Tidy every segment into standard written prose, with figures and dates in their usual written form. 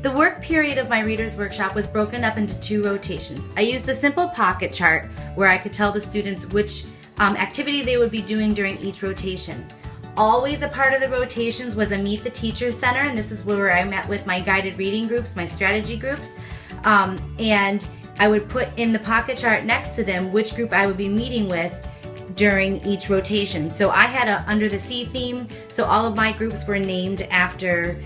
The work period of my Reader's Workshop was broken up into 2 rotations. I used a simple pocket chart where I could tell the students which activity they would be doing during each rotation. Always a part of the rotations was a Meet the Teacher Center, and this is where I met with my guided reading groups, my strategy groups, and I would put in the pocket chart next to them which group I would be meeting with during each rotation. So I had a Under the Sea theme, so all of my groups were named after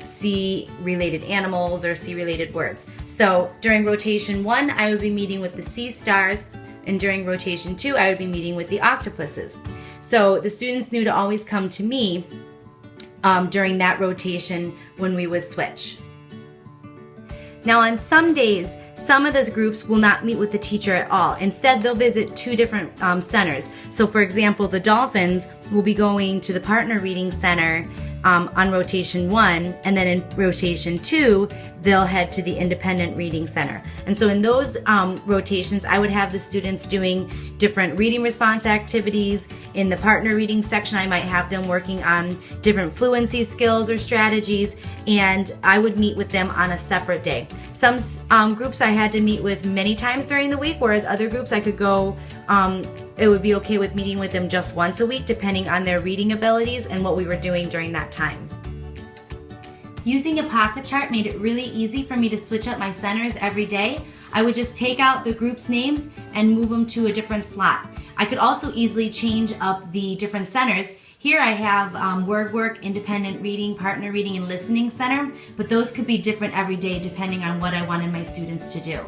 sea-related animals or sea-related words. So during rotation 1, I would be meeting with the sea stars, and during rotation 2, I would be meeting with the octopuses. So the students knew to always come to me during that rotation when we would switch. Now on some days, some of those groups will not meet with the teacher at all. Instead, they'll visit 2 different centers. So for example, the dolphins will be going to the Partner Reading Center on rotation 1, and then in rotation 2, they'll head to the Independent Reading Center. And so in those rotations, I would have the students doing different reading response activities. In the Partner Reading section, I might have them working on different fluency skills or strategies, and I would meet with them on a separate day. Some groups I had to meet with many times during the week, whereas other groups I could go, it would be okay with meeting with them just once a week, depending on their reading abilities and what we were doing during that time. Using a pocket chart made it really easy for me to switch up my centers every day. I would just take out the group's names and move them to a different slot. I could also easily change up the different centers. Here I have Word Work, Independent Reading, Partner Reading, and Listening Center, but those could be different every day depending on what I wanted my students to do.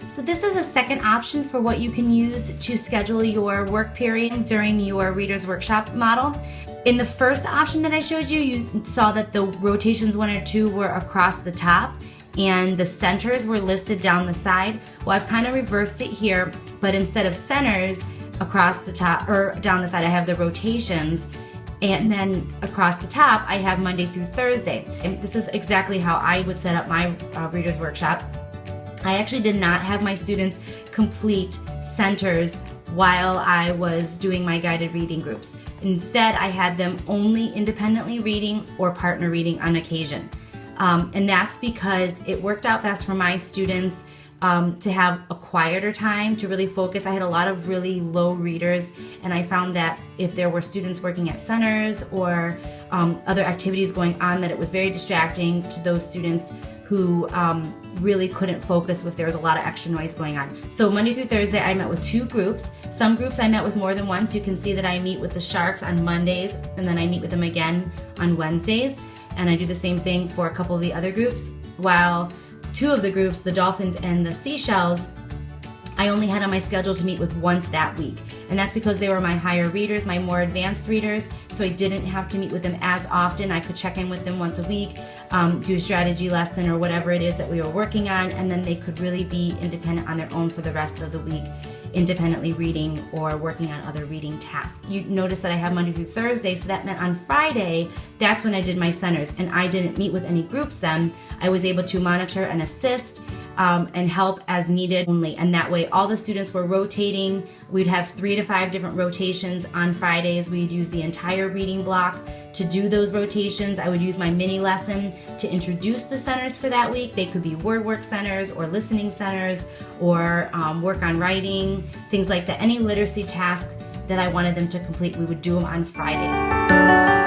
So this is a second option for what you can use to schedule your work period during your Reader's Workshop model. In the first option that I showed you, you saw that the rotations 1 or 2 were across the top and the centers were listed down the side. Well, I've kind of reversed it here, but instead of centers across the top or down the side, I have the rotations, and then across the top I have Monday through Thursday. And this is exactly how I would set up my Reader's Workshop. I actually did not have my students complete centers while I was doing my guided reading groups. Instead, I had them only independently reading or partner reading on occasion. And that's because it worked out best for my students to have a quieter time, to really focus. I had a lot of really low readers, and I found that if there were students working at centers or other activities going on, that it was very distracting to those students who really couldn't focus if there was a lot of extra noise going on. So Monday through Thursday, I met with 2 groups. Some groups I met with more than once. You can see that I meet with the sharks on Mondays, and then I meet with them again on Wednesdays. And I do the same thing for a couple of the other groups. While 2 of the groups, the dolphins and the seashells, I only had on my schedule to meet with once that week. And that's because they were my higher readers, my more advanced readers, so I didn't have to meet with them as often. I could check in with them once a week, do a strategy lesson or whatever it is that we were working on, and then they could really be independent on their own for the rest of the week, independently reading or working on other reading tasks. You notice that I have Monday through Thursday, so that meant on Friday, that's when I did my centers, and I didn't meet with any groups then. I was able to monitor and assist and help as needed only, and that way all the students were rotating. We'd have 3 to 5 different rotations on Fridays. We'd use the entire reading block to do those rotations. I would use my mini lesson to introduce the centers for that week. They could be word work centers or listening centers or work on writing, things like that. Any literacy task that I wanted them to complete, we would do them on Fridays.